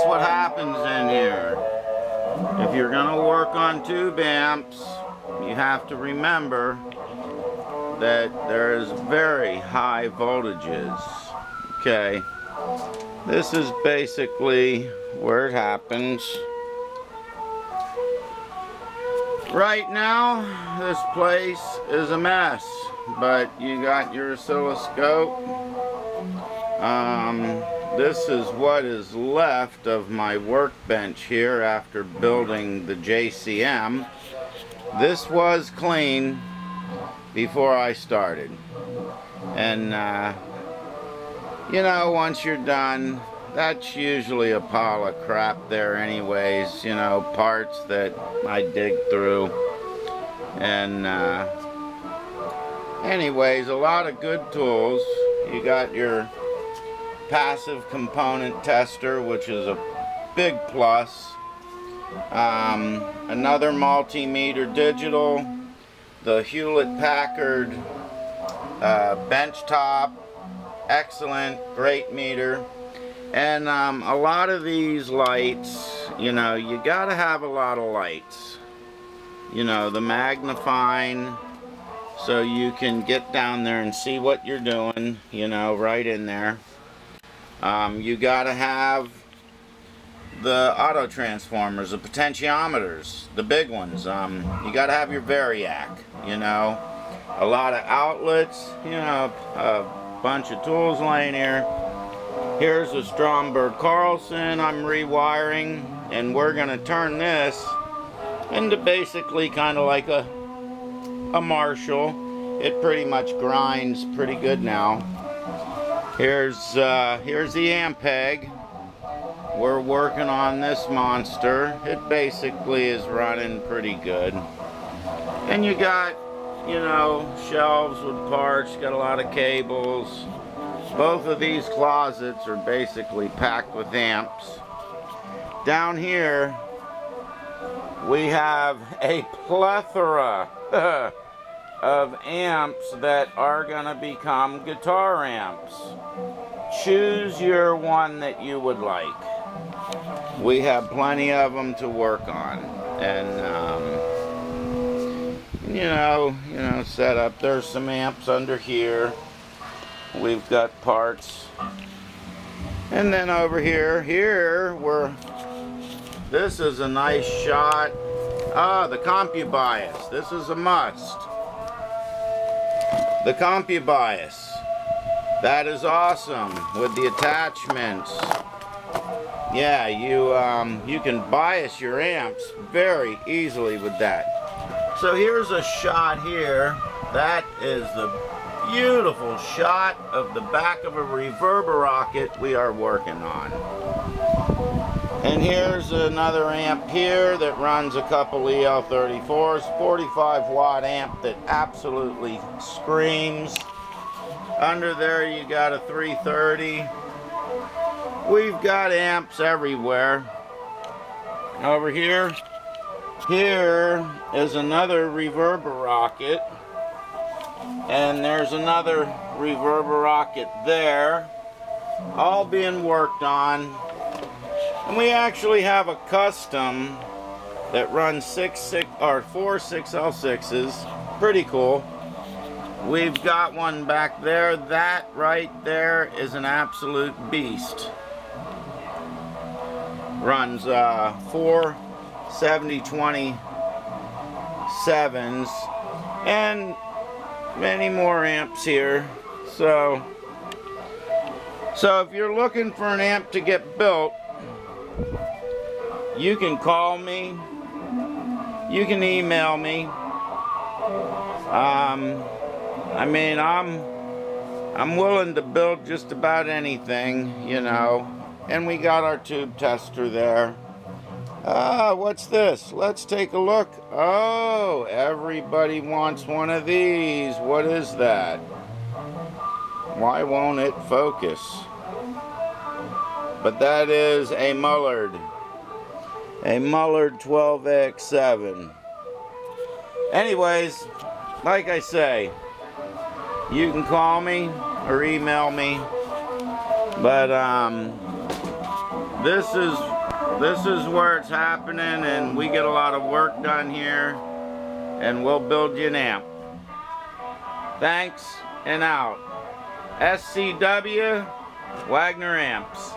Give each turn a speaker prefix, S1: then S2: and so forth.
S1: that's what happens in here. If you're going to work on tube amps, you have to remember that there's very high voltages. Okay, this is basically where it happens. Right now, this place is a mess, but you got your oscilloscope. This is what is left of my workbench here after building the JCM. This was clean before I started. And, you know, once you're done, that's usually a pile of crap there anyways, you know, parts that I dig through. And, anyways, a lot of good tools. You got your passive component tester, which is a big plus. Another multimeter digital, the Hewlett-Packard benchtop, excellent, great meter. And a lot of these lights, you know, you gotta have a lot of lights. You know, the magnifying, so you can get down there and see what you're doing, you know, right in there. You gotta have the auto transformers, the potentiometers, the big ones. You gotta have your variac, you know. A lot of outlets, you know, a bunch of tools laying here. Here's a Stromberg Carlson I'm rewiring, and we're gonna turn this into basically kind of like a Marshall. It pretty much grinds pretty good now. Here's the Ampeg. We're working on this monster. It basically is running pretty good. And you got, you know, shelves with parts, got a lot of cables. Both of these closets are basically packed with amps. Down here, we have a plethora of amps that are going to become guitar amps. Choose your one that you would like. We have plenty of them to work on. And, you know, set up. There's some amps under here. We've got parts. And then over here, this is a nice shot. Ah, the CompuBias. This is a must. The CompuBias. That is awesome with the attachments. Yeah, you can bias your amps very easily with that. So here's a shot here. That is the beautiful shot of the back of a reverberocket we are working on. And here's another amp here that runs a couple EL34s, 45 watt amp that absolutely screams. Under there you got a 330. We've got amps everywhere. Over here is another reverberocket. And there's another reverberocket there, all being worked on. And we actually have a custom that runs four 6L6s. Pretty cool. We've got one back there. That right there is an absolute beast. Runs 4 7027s and many more amps here. So if you're looking for an amp to get built, you can call me, you can email me. I mean, I'm willing to build just about anything, you know. And we got our tube tester there. What's this? Let's take a look. Oh, everybody wants one of these. What is that? Why won't it focus? But that is a Mullard. A Mullard 12X7. Anyways, like I say, you can call me or email me. But This is where it's happening, and we get a lot of work done here, and we'll build you an amp. Thanks, and out. SCW Wagner Amps.